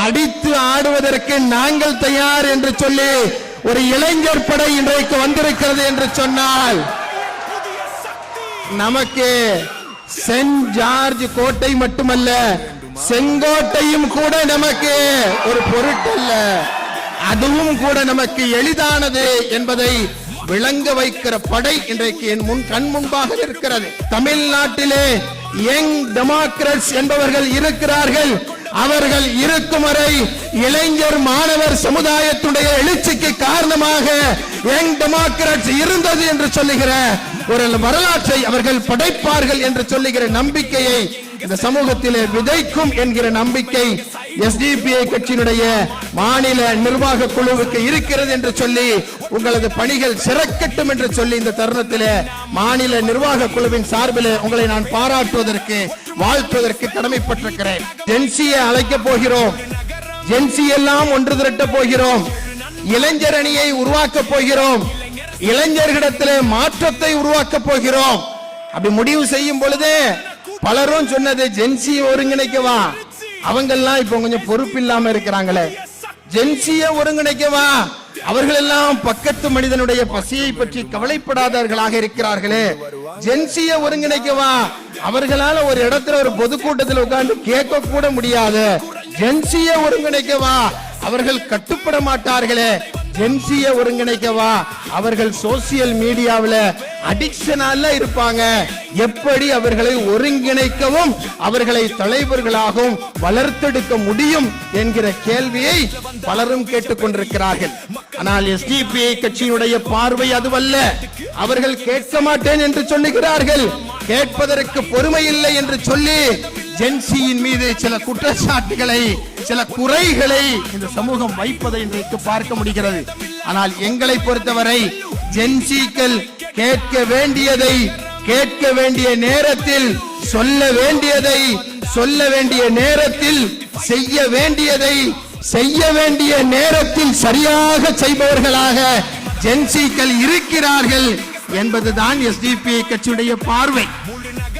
அடித்து ஆடுவதற்கு நாங்கள் தயார் என்று சொல்லி ஒரு இளைஞர் படை இன்றைக்கு வந்திருக்கிறது என்று சொன்னால் நமக்கு சென்ட் ஜார்ஜ் கோட்டை மட்டுமல்ல, செங்கோட்டையும் கூட நமக்கு ஒரு பொருட்டல்ல, அதுவும் கூட நமக்கு எளிதானது என்பதை விளங்க வைக்கிற படை இன்றைக்கு என் கண் முன்பாக இருக்கிறது. தமிழ்நாட்டிலே யங் டெமோக்ராட்ஸ் என்பவர்கள் இருக்கிறார்கள். அவர்கள் இருக்கும் வரை இளைஞர் மாணவர் சமுதாயத்துடைய எழுச்சிக்கு காரணமாக யங் டெமோக்ராட்ஸ் இருந்தது என்று சொல்லுகிற ஒரு வரலாற்றை அவர்கள் படைப்பார்கள் என்று சொல்லுகிற நம்பிக்கையை இந்த சமூகத்திலே விதைக்கும் என்கிற நம்பிக்கை எஸ்டிபிஐ கட்சியினுடைய மாநில நிர்வாக குழுவுக்கு இருக்கிறது என்று சொல்லி உங்களது பணிகள் சிறக்கட்டும் என்று சொல்லி இந்த தருணத்திலே மாநில நிர்வாக குழுவின் சார்பில் உங்களை நான் பாராட்டுவதற்கு வாழ்த்துவதற்கு கடமைப்பட்டிருக்கிறேன். ஜென்சியை அழைக்க போகிறோம், ஜென்சி எல்லாம் ஒன்று திரட்ட போகிறோம், இளைஞர் அணியை உருவாக்க போகிறோம், இளைஞர்களிடத்திலே மாற்றத்தை உருவாக்க போகிறோம். அப்படி முடிவு செய்யும் பொழுது பலரும் சொன்னது ஜென்சி ஒருங்கிணைக்கவா, அவங்க எல்லாம் இப்ப கொஞ்சம் பொறுப்பு இல்லாம இருக்கிறாங்களே, ஜென்சியை ஒருங்கிணைக்கவா, அவர்கள் எல்லாம் பக்கத்து மனிதனுடைய பசியை பற்றி கவலைப்படாதவர்களாக இருக்கிறார்களே, ஜென்சியை ஒருங்கிணைக்கவா, அவர்களால ஒரு இடத்துல ஒரு பொதுக்கூட்டத்தில் உட்கார்ந்து கேட்க கூட முடியாது, ஜென்சியை ஒருங்கிணைக்கவா, அவர்கள் கட்டுப்பட மாட்டார்களே, ஜென்சியை ஒருங்கிணைக்கவா, அவர்கள் சோசியல் மீடியாவில் அடிக்ஷனால இருப்பாங்க, எப்படி அவர்களை ஒருங்கிணைக்கவும் அவர்களை தலைவர்களாகவும் வளர்த்தெடுக்க முடியும் என்கிற கேள்வியை பலரும் கேட்டுக்கொண்டிருக்கிறார்கள். ஆனால் எஸ்டிபிஐ கட்சியினுடைய பார்வை அதுவல்ல. அவர்கள் கேட்க மாட்டேன் என்று சொல்லுகிறார்கள், கேட்பதற்கு பொறுமை இல்லை என்று சொல்லி ஜென்சியின் மீது சில குற்றச்சாட்டுகளை, சில குறைகளை இந்த சமூகம் வைப்பதை இன்றைக்கு பார்க்க முடிகிறது. ஆனால் எங்களை பொறுத்தவரை ஜென்சிக்கள் கேட்க வேண்டியதை கேட்க வேண்டிய நேரத்தில், சொல்ல வேண்டியதை சொல்ல வேண்டிய நேரத்தில், செய்ய வேண்டியதை செய்ய வேண்டிய நேரத்தில் சரியாக செய்பவர்களாக ஜென்சிக்கள் இருக்கிறார்கள் என்பதுதான் எஸ்டிபிஐ கட்சியுடைய பார்வை.